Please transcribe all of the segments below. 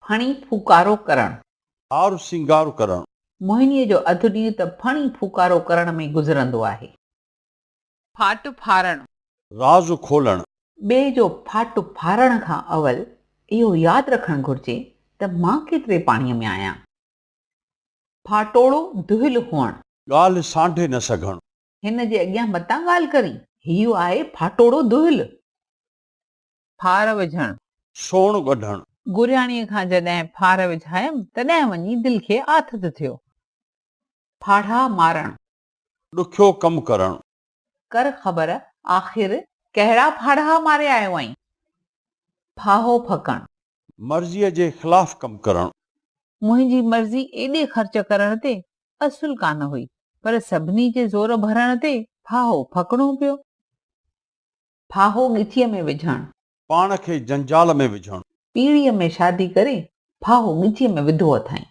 फणी फूकारो करण। हार सिंगार करण। मोहिनीअ जो अधु ॾींहुं त फणी फूकारो करण में गुज़रंदो आहे। फाट फारण। राज़ खोलण। ॿिए जो फाट फारण खां अवल इहो यादि रखणु घुर्जे त मां केतिरे पाणीअ में आहियां। फाटोड़ो दुहिल हुअण। ॻाल्हि सांढे न सघण। हिन जे अॻियां मतां ॻाल्हि करी, इहो आहे फाटोड़ो दुहिल। फार विझण। सोण कढण। गुरियाणीअ खां जॾहिं फार विझायमि तॾहिं वञी दिलि खे आथत थियो। फाढ़ा मारण। ॾुखियो कमु करण। कर ख़बर आख़िर कहिड़ा फाढ़ा मारे आयो आहीं। फाहो फकण। मर्ज़ीअ जे ख़िलाफ़ कमु करण। मुंहिंजी मर्ज़ी एॾे ख़र्च करण ते असुल कान हुई, पर सभिनी जे ज़ोर भरण ते फाहो फकणो पियो। फाहो ॻिचीअ में विझण। पाण खे जंजाल में विझण। पीढ़ीअ में शादी करे फाहो ॻिचीअ में विधो अथई।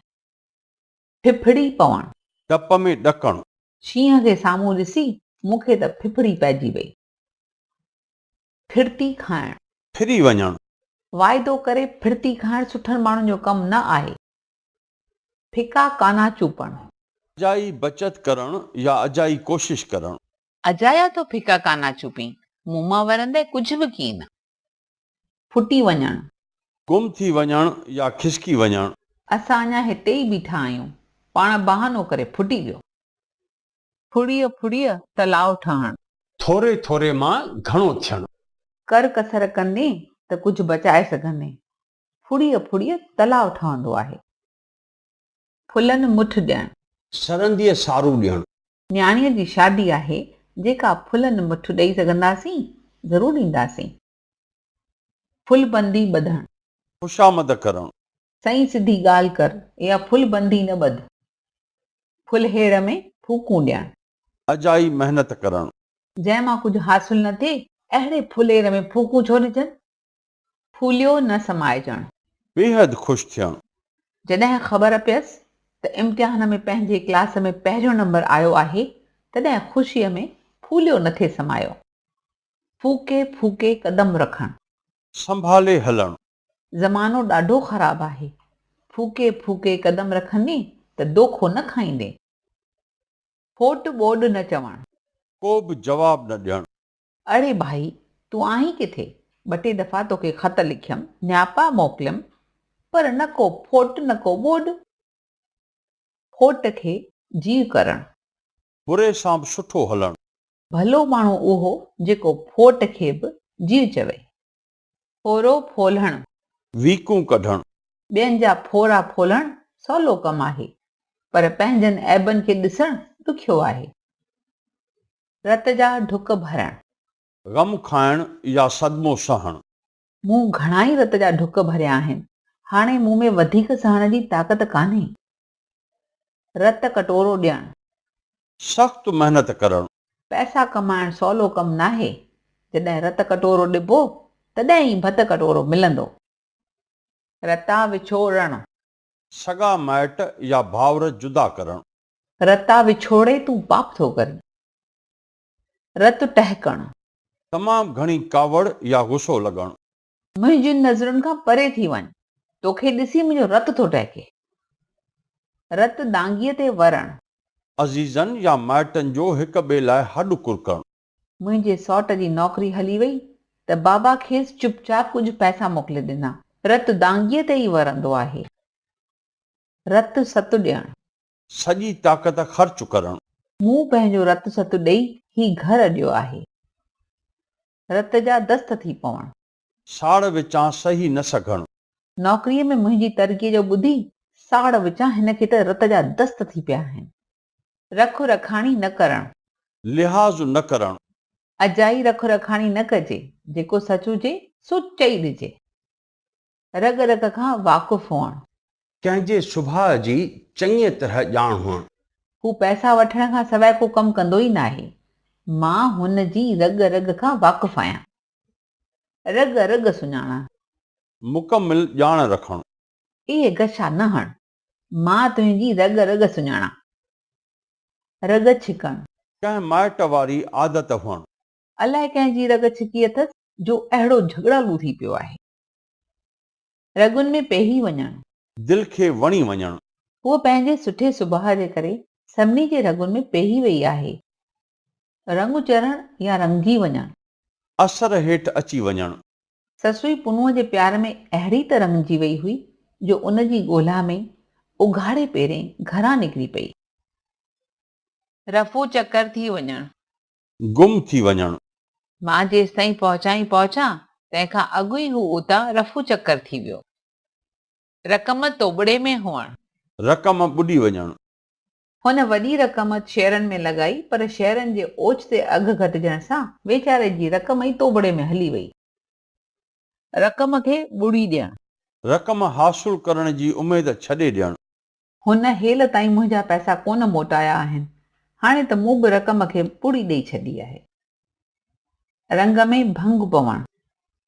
फिफड़ी पवण। डप में ॾकण। शींहं खे साम्हूं ॾिसी मूंखे त फिफड़ी पइजी वई। फिरती खाइण। फिरी वञण। वाइदो करे फिरती खाइण सुठनि माण्हुनि जो कमु न आहे। फिका काना चूपण। अजाई बचत करण या अजाई कोशिश करण। अजाया तो फिका काना चुपी, मूं मां वरंदे कुझु बि की न। फुटी वञण। गुम थी वञण या खिसकी वञण। असां अञा हिते ई बीठा आहियूं, पाण बहानो करे फुटी वियो। फुड़ीअ फुड़ीअ तलाउ ठहण। थोरे थोरे मां घणो थियण। कर कसर कंदे त कुझु बचाए सघंदे। फुड़ीअ फुड़ीअ तलाउ ठहंदो आहे। फुलनि मुठ ॾियण। सरंदीअ सारू ॾियण। न्याणीअ जी शादी आहे, जेका फुलनि मुठ ॾेई सघंदासीं ज़रूरु ॾींदासीं। फुलबंदी ॿधण। ख़ुशामद करण। सही सिधी ॻाल्हि कर या फुलबंदी न ॿध। फुलहेड़ में फूकूं ॾियण। अजाई महिनत करण। जंहिं मां कुझु हासिल न थिए अहिड़े फुलेर में फूकूं छो ॾिजनि। फूलियो न समाइजण। बेहद ख़ुशि थियण। जॾहिं ख़बर पियसि त इम्तिहान में पंहिंजे क्लास में पहिरियों नंबर आयो आहे, तॾहिं ख़ुशीअ में फूलियो न थिए समायो। फूके फूके कदम रखण। संभाले हलण। ज़मानो ॾाढो ख़राबु आहे, फूके फूके कदम रखंदे त दोखो न खाईंदे। फोट ॿोॾ न चवण। को बि जवाब न ॾियण। अड़े भाई, तूं आहीं किथे? 2 दफ़ा तोखे ख़त लिखियमि, न्यापा मोकिलियमि, पर न को फोट न को ॿोॾ। फोट खे जीव करण। बुरे सां बि सुठो हलण। भलो माण्हू उहो जेको फोट खे बि जीव चवे। फोरो फोलहण। वीकूं कढण। ॿियनि जा फोरा फोलण सवलो कमु आहे, पर पंहिंजनि ऐबनि खे ॾिसण ॾुखियो आहे। रत जा ढुक भरण। ग़म खाइण या सदमो सहण। मूं घणा ई रत जा ढुक भरिया आहिनि, हाणे मूं में वधीक सहण जी ताक़त कान्हे। रत कटोरो ॾियण। सख़्त महिनत करण। पैसा कमाइण सवलो कमु नाहे, जॾहिं रत कटोरो ॾिबो तॾहिं ई भत कटोरो मिलंदो। रता विछोड़ण। सगा माइट या भाउर जुदा करण। रता विछोड़े तूं पाप थो करीं। रत टहिकण। तमामु घणी कावड़ या गुस्सो लॻण। मुंहिंजी नज़रुनि खां परे थी वञ, तोखे ॾिसी मुंहिंजो रत थो टहिके। रत दांगीअ ते वरण। अज़ीज़नि या माइटनि जो हिक ॿिए लाइ हॾु कुरकण। मुंहिंजे सौट जी नौकरी हली वई त बाबा खेसि चुपचाप कुझु पैसा मोकिले ॾिना। रत दांगीअ ते ई वरंदो आहे। रत सतु ॾियण। सॼी ताक़त ख़र्च करण। मूं पंहिंजो रत सतु ॾेई ही घर ॾियो आहे। रत जा दस्त थी पवण। साड़ विचां सही न सघण। नौकरीअ में मुंहिंजी तरक़ीअ जो ॿुधी साड़ विचां हिन खे त रत जा दस्त थी पिया आहिनि। रख रखाणी न करण। लिहाज़ न करण। अजाई रख रखाणी न कजे, जेको सच हुजे सो चई ॾिजे। रग रग खां वाक़ुफ़ हुअण। कंहिंजे सुभाउ जी चङीअ तरह ॼाण हुअण। हू पैसा वठण खां सवाइ को कमु कंदो ई न आहे। मां हुन जी रग रग खां वाक़ुफ़ आहियां। रग रग सुञाणा। मुकमिल ॼाण रखण। इहे गछा न हण, मां तुंहिंजी रग रग सुञाणा। रग छिकण। कंहिं माइट वारी आदत हुअण। अलाए कंहिंजी रग छिकी अथसि जो अहिड़ो झगड़ालू थी पियो आहे। रगुनि में पेही वञणु। दिल खे वणी वञणु। हूअ पंहिंजे सुठे सुभाउ जे करे सभिनी जे रगुनि में पेही वई आहे। रंग चढ़णु या रंगी वञणु। असर हेठि अची वञणु। ससुई पुनूअ जे प्यार में अहिड़ी त रंगजी वई हुई जो उन जी ॻोल्हा में उघाड़े पहिरें घरां निकिरी पई। रफू चकर थी वञणु। गुम थी वञणु। मां जेसि ताईं पहुचां तंहिंखां अॻु ई हू उतां रफू चकर थी वियो। रक़म तोबड़े में हुअणु। रक़म ॿुॾी वञणु। हुन वॾी रक़म शेयरनि में लॻाई पर शेयरनि जे ओचिते अघु घटिजण सां वेचारे जी रक़म ई तोबड़े में हली वई। रक़म खे ॿुड़ी ॾियणु। रक़म हासिल करण जी उमेद छॾे ॾियणु। हुन हेल ताईं मुंहिंजा पैसा कोन मोटाया आहिनि, हाणे त मूं बि रक़म खे ॿुड़ी ॾेई छॾी आहे। रंग में भंग पवणु।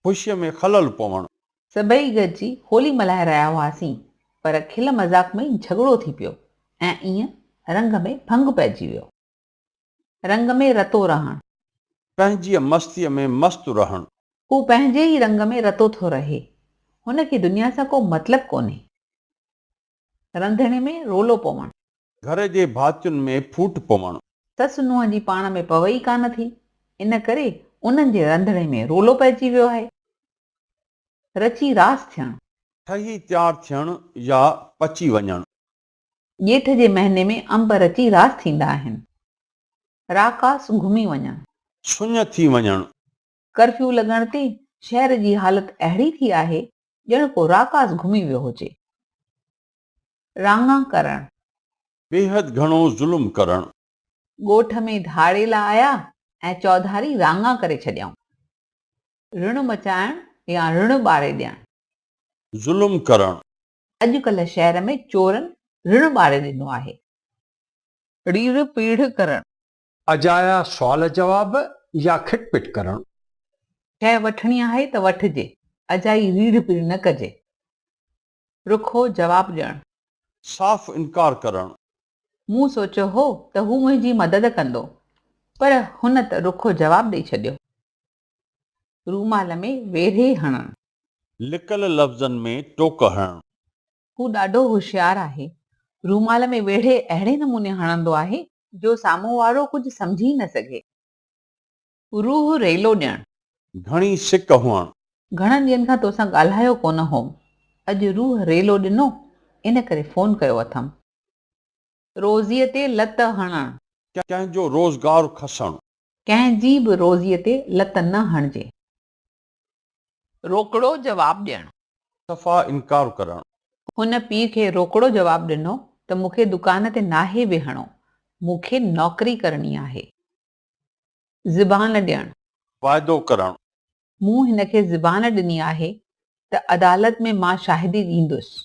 ख़ुशीअ में खलल पवणु। सभई गॾिजी होली मल्हाए रहिया हुआसीं पर खिल मज़ाक में झगड़ो थी पियो ऐं ईअं रंग में भंग पइजी वियो। रंग में रतो रहणु। पंहिंजी मस्तीअ में मस्तु रहणु। हू पंहिंजे ई रंग में रतो थो रहे, हुनखे दुनिया सां को मतिलबु कोन्हे। रंधिणे में रोलो पवणु। घर जे भातियुनि में फूट पवणु। ससु नुंहं जी पाण में पवे ई कान थी, इन करे उन्हनि जे रंधिणे में रोलो पइजी वियो आहे। रची रास थियणु। ठही तयारु थियणु या पची वञणु। ॼेठ जे महीने में अंब रची रास थींदा आहिनि। राकास घुमी वञणु। सुञ थी वञणु। कर्फ्यू लॻण ते शहर जी हालत अहिड़ी थी आहे ॼण को राकास घुमी वियो हुजे। राङा करणु। बेहद घणो ज़ुल्म करणु। ॻोठ में धाड़ेला आया ऐं चौधारी राङा करे छॾियऊं। ऋण मचाइणु या ऋण ॿारे ॾियणु। ज़ुल्म करणु। अॼुकल्ह शहर में चोरनि ऋण ॿारे ॾिनो आहे। रीढ़ पीढ़ करणु। अजाया सुवाल जवाब या खिटपिट करणु। शइ वठणी आहे त वठिजे, अजाई रीढ़ पीढ़ न कजे। रुखो जवाबु ॾियणु। साफ़ इनकार करणु। मूं सोचियो हो त हू मुंहिंजी मदद कंदो, पर हुन त रुखो जवाबु ॾेई छॾियो। रूमाल में वेढ़े हणणु। लिकल लफ़्ज़नि में टोक हणणु। हू ॾाढो होशियारु आहे। रूमाल में वेढ़े अहिड़े नमूने हणंदो आहे जो साम्हूं वारो कुझु सम्झी न सघे। रूह रेलो ॾियणु। घणी सिक हुअणु। घणनि ॾींहंनि खां तोसां ॻाल्हायो कोन होमि, अॼु रूह रेलो ॾिनो इन करे फोन कयो अथमि। रोज़ीअ ते लत हणणु। कंहिंजो रोज़गार खसणु। कंहिंजी बि रोज़ीअ ते लत न हणिजे। रोकड़ो जवाबु ॾियणु। सफ़ा इनकार करणु। हुन पीउ खे रोकड़ो जवाबु ॾिनो त मूंखे दुकान ते नाहे वेहणो, मूंखे नौकरी करणी आहे। ज़बान ॾियणु। वाइदो करणु। मूं हिनखे ज़बान ॾिनी आहे त अदालत में मां शाहिदी ॾींदुसि।